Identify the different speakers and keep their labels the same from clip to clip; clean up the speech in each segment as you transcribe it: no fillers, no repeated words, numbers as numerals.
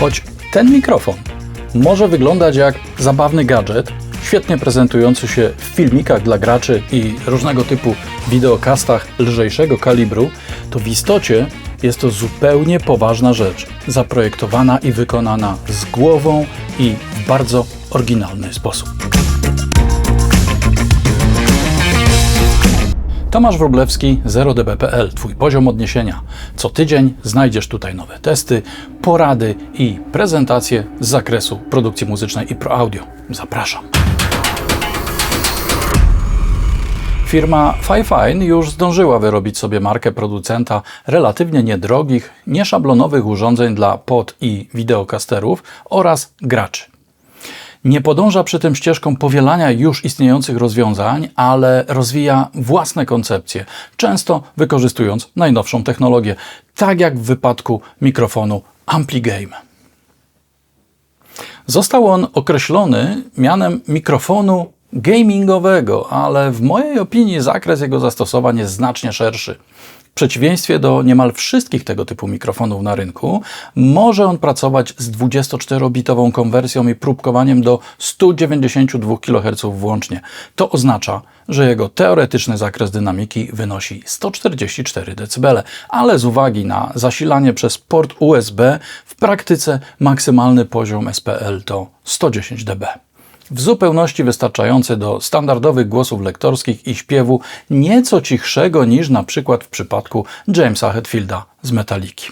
Speaker 1: Choć ten mikrofon może wyglądać jak zabawny gadżet, świetnie prezentujący się w filmikach dla graczy i różnego typu wideokastach lżejszego kalibru, to w istocie jest to zupełnie poważna rzecz, zaprojektowana i wykonana z głową i w bardzo oryginalny sposób. Tomasz Wróblewski, 0db.pl, Twój poziom odniesienia. Co tydzień znajdziesz tutaj nowe testy, porady i prezentacje z zakresu produkcji muzycznej i Pro Audio. Zapraszam. Firma Fifine już zdążyła wyrobić sobie markę producenta relatywnie niedrogich, nieszablonowych urządzeń dla pod- i wideokasterów oraz graczy. Nie podąża przy tym ścieżką powielania już istniejących rozwiązań, ale rozwija własne koncepcje, często wykorzystując najnowszą technologię, tak jak w wypadku mikrofonu AmpliGame. Został on określony mianem mikrofonu gamingowego, ale w mojej opinii zakres jego zastosowań jest znacznie szerszy. W przeciwieństwie do niemal wszystkich tego typu mikrofonów na rynku, może on pracować z 24-bitową konwersją i próbkowaniem do 192 kHz włącznie. To oznacza, że jego teoretyczny zakres dynamiki wynosi 144 dB, ale z uwagi na zasilanie przez port USB w praktyce maksymalny poziom SPL to 110 dB. W zupełności wystarczający do standardowych głosów lektorskich i śpiewu, nieco cichszego niż na przykład w przypadku Jamesa Hetfielda z Metaliki.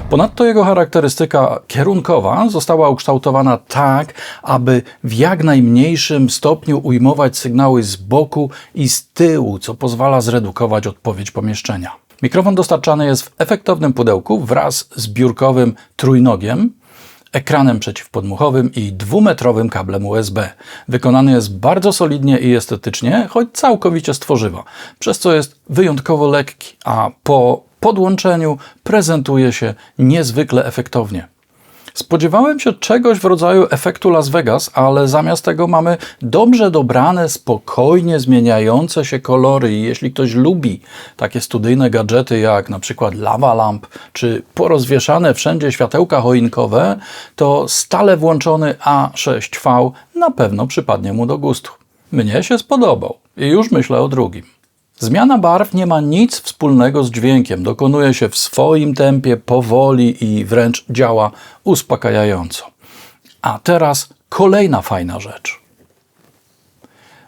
Speaker 1: Ponadto jego charakterystyka kierunkowa została ukształtowana tak, aby w jak najmniejszym stopniu ujmować sygnały z boku i z tyłu, co pozwala zredukować odpowiedź pomieszczenia. Mikrofon dostarczany jest w efektownym pudełku wraz z biurkowym trójnogiem, ekranem przeciwpodmuchowym i 2-metrowym kablem USB. Wykonany jest bardzo solidnie i estetycznie, choć całkowicie z tworzywa, przez co jest wyjątkowo lekki, a po podłączeniu prezentuje się niezwykle efektownie. Spodziewałem się czegoś w rodzaju efektu Las Vegas, ale zamiast tego mamy dobrze dobrane, spokojnie zmieniające się kolory i jeśli ktoś lubi takie studyjne gadżety jak na przykład lava lamp czy porozwieszane wszędzie światełka choinkowe, to stale włączony A6V na pewno przypadnie mu do gustu. Mnie się spodobał i już myślę o drugim. Zmiana barw nie ma nic wspólnego z dźwiękiem, dokonuje się w swoim tempie, powoli i wręcz działa uspokajająco. A teraz kolejna fajna rzecz.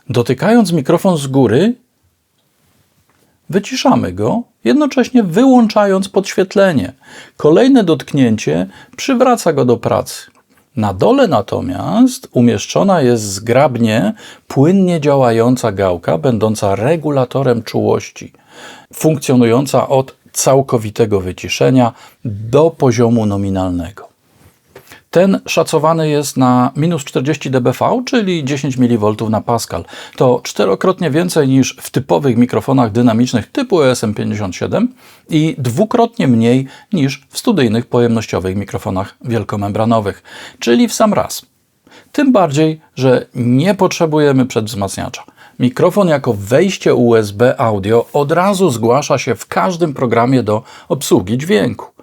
Speaker 1: Dotykając mikrofon z góry, wyciszamy go, jednocześnie wyłączając podświetlenie. Kolejne dotknięcie przywraca go do pracy. Na dole natomiast umieszczona jest zgrabnie, płynnie działająca gałka, będąca regulatorem czułości, funkcjonująca od całkowitego wyciszenia do poziomu nominalnego. Ten szacowany jest na minus 40 dBV, czyli 10 mV na Pascal. To czterokrotnie więcej niż w typowych mikrofonach dynamicznych typu ESM57 i dwukrotnie mniej niż w studyjnych pojemnościowych mikrofonach wielkomembranowych, czyli w sam raz. Tym bardziej, że nie potrzebujemy przedwzmacniacza. Mikrofon jako wejście USB audio od razu zgłasza się w każdym programie do obsługi dźwięku.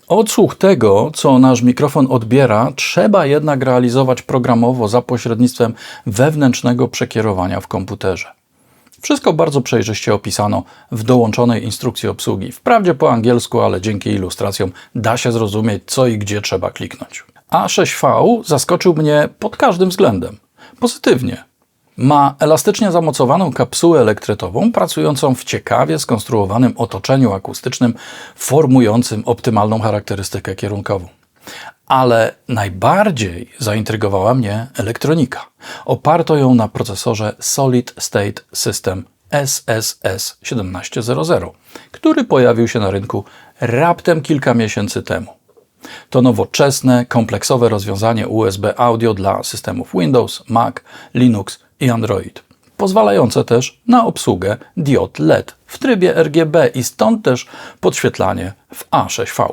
Speaker 1: Odsłuch tego, co nasz mikrofon odbiera, trzeba jednak realizować programowo za pośrednictwem wewnętrznego przekierowania w komputerze. Wszystko bardzo przejrzyście opisano w dołączonej instrukcji obsługi. Wprawdzie po angielsku, ale dzięki ilustracjom da się zrozumieć, co i gdzie trzeba kliknąć. A6V zaskoczył mnie pod każdym względem. Pozytywnie. Ma elastycznie zamocowaną kapsułę elektrytową, pracującą w ciekawie skonstruowanym otoczeniu akustycznym, formującym optymalną charakterystykę kierunkową. Ale najbardziej zaintrygowała mnie elektronika. Oparto ją na procesorze Solid State System SSS 1700, który pojawił się na rynku raptem kilka miesięcy temu. To nowoczesne, kompleksowe rozwiązanie USB audio dla systemów Windows, Mac, Linux i Android, pozwalające też na obsługę diod LED w trybie RGB i stąd też podświetlanie w A6V.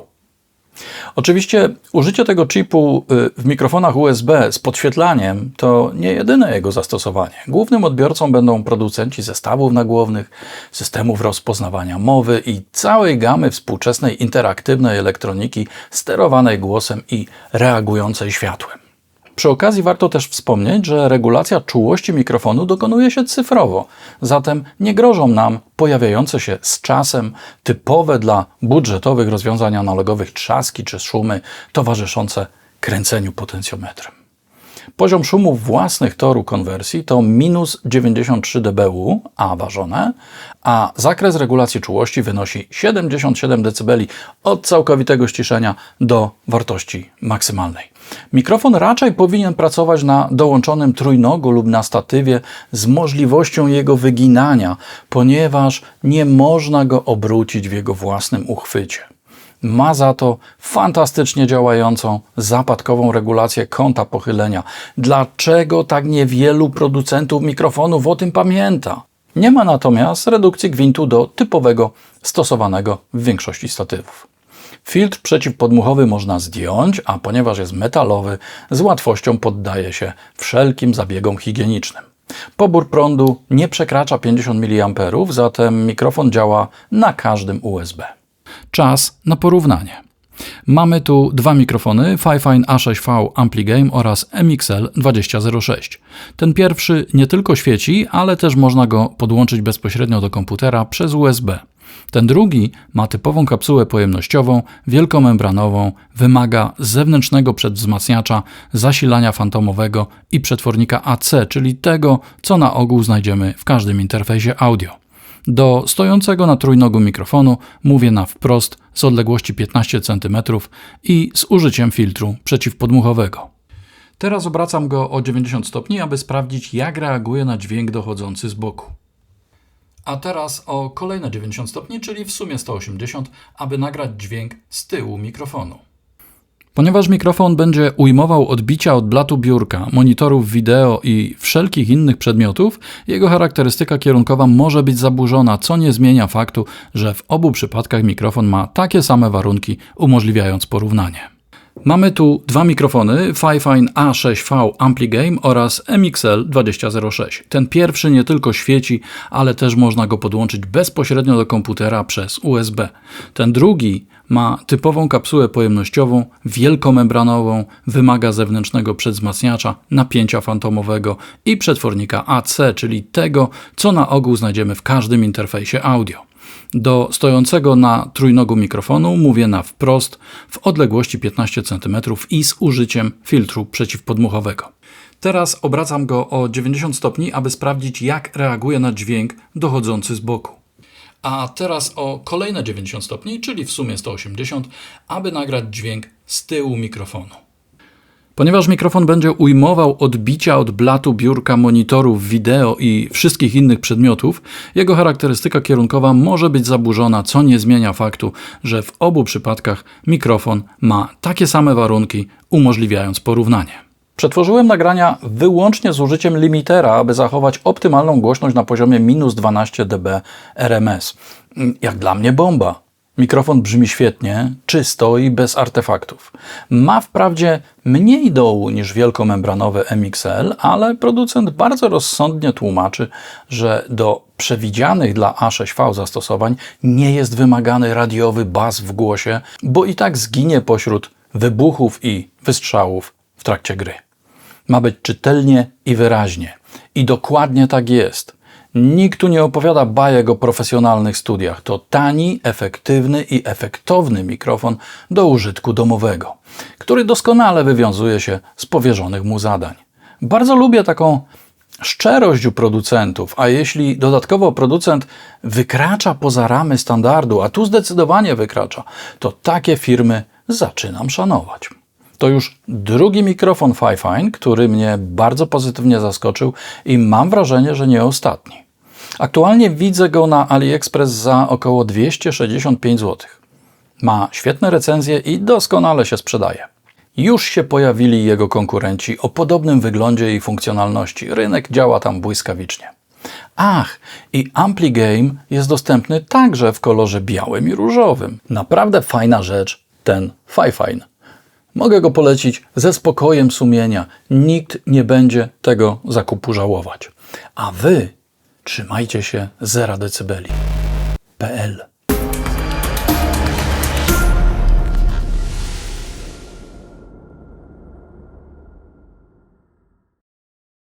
Speaker 1: Oczywiście użycie tego chipu w mikrofonach USB z podświetlaniem to nie jedyne jego zastosowanie. Głównym odbiorcą będą producenci zestawów nagłownych, systemów rozpoznawania mowy i całej gamy współczesnej interaktywnej elektroniki sterowanej głosem i reagującej światłem. Przy okazji warto też wspomnieć, że regulacja czułości mikrofonu dokonuje się cyfrowo, zatem nie grożą nam pojawiające się z czasem typowe dla budżetowych rozwiązań analogowych trzaski czy szumy towarzyszące kręceniu potencjometrem. Poziom szumów własnych toru konwersji to minus 93 dBu, a ważone, a zakres regulacji czułości wynosi 77 dB od całkowitego ściszenia do wartości maksymalnej. Mikrofon raczej powinien pracować na dołączonym trójnogu lub na statywie z możliwością jego wyginania, ponieważ nie można go obrócić w jego własnym uchwycie. Ma za to fantastycznie działającą zapadkową regulację kąta pochylenia. Dlaczego tak niewielu producentów mikrofonów o tym pamięta? Nie ma natomiast redukcji gwintu do typowego stosowanego w większości statywów. Filtr przeciwpodmuchowy można zdjąć, a ponieważ jest metalowy, z łatwością poddaje się wszelkim zabiegom higienicznym. Pobór prądu nie przekracza 50 mA, zatem mikrofon działa na każdym USB. Czas na porównanie. Mamy tu dwa mikrofony Fifine A6V AmpliGain oraz MXL 2006. Ten pierwszy nie tylko świeci, ale też można go podłączyć bezpośrednio do komputera przez USB. Ten drugi ma typową kapsułę pojemnościową, wielkomembranową, wymaga zewnętrznego przedwzmacniacza, zasilania fantomowego i przetwornika AC, czyli tego, co na ogół znajdziemy w każdym interfejsie audio. Do stojącego na trójnogu mikrofonu mówię na wprost z odległości 15 cm i z użyciem filtru przeciwpodmuchowego. Teraz obracam go o 90 stopni, aby sprawdzić, jak reaguje na dźwięk dochodzący z boku. A teraz o kolejne 90 stopni, czyli w sumie 180, aby nagrać dźwięk z tyłu mikrofonu. Ponieważ mikrofon będzie ujmował odbicia od blatu biurka, monitorów wideo i wszelkich innych przedmiotów, jego charakterystyka kierunkowa może być zaburzona, co nie zmienia faktu, że w obu przypadkach mikrofon ma takie same warunki, umożliwiając porównanie. Mamy tu dwa mikrofony Fifine A6V AmpliGain oraz MXL 2006. Ten pierwszy nie tylko świeci, ale też można go podłączyć bezpośrednio do komputera przez USB. Ten drugi ma typową kapsułę pojemnościową, wielkomembranową, wymaga zewnętrznego przedwzmacniacza, napięcia fantomowego i przetwornika AC, czyli tego, co na ogół znajdziemy w każdym interfejsie audio. Do stojącego na trójnogu mikrofonu mówię na wprost w odległości 15 cm i z użyciem filtru przeciwpodmuchowego. Teraz obracam go o 90 stopni, aby sprawdzić, jak reaguje na dźwięk dochodzący z boku. A teraz o kolejne 90 stopni, czyli w sumie 180, aby nagrać dźwięk z tyłu mikrofonu. Ponieważ mikrofon będzie ujmował odbicia od blatu biurka, monitorów wideo i wszystkich innych przedmiotów, jego charakterystyka kierunkowa może być zaburzona, co nie zmienia faktu, że w obu przypadkach mikrofon ma takie same warunki, umożliwiając porównanie. Przetworzyłem nagrania wyłącznie z użyciem limitera, aby zachować optymalną głośność na poziomie minus 12 dB RMS. Jak dla mnie bomba. Mikrofon brzmi świetnie, czysto i bez artefaktów. Ma wprawdzie mniej dołu niż wielkomembranowy MXL, ale producent bardzo rozsądnie tłumaczy, że do przewidzianych dla A6V zastosowań nie jest wymagany radiowy bas w głosie, bo i tak zginie pośród wybuchów i wystrzałów w trakcie gry. Ma być czytelnie i wyraźnie. I dokładnie tak jest. Nikt tu nie opowiada bajek o profesjonalnych studiach. To tani, efektywny i efektowny mikrofon do użytku domowego, który doskonale wywiązuje się z powierzonych mu zadań. Bardzo lubię taką szczerość u producentów, a jeśli dodatkowo producent wykracza poza ramy standardu, a tu zdecydowanie wykracza, to takie firmy zaczynam szanować. To już drugi mikrofon Fifine, który mnie bardzo pozytywnie zaskoczył i mam wrażenie, że nie ostatni. Aktualnie widzę go na AliExpress za około 265 zł. Ma świetne recenzje i doskonale się sprzedaje. Już się pojawili jego konkurenci o podobnym wyglądzie i funkcjonalności. Rynek działa tam błyskawicznie. Ach, i AmpliGain jest dostępny także w kolorze białym i różowym. Naprawdę fajna rzecz, ten Fifine. Mogę go polecić ze spokojem sumienia. Nikt nie będzie tego zakupu żałować. A wy trzymajcie się 0 decybeli.pl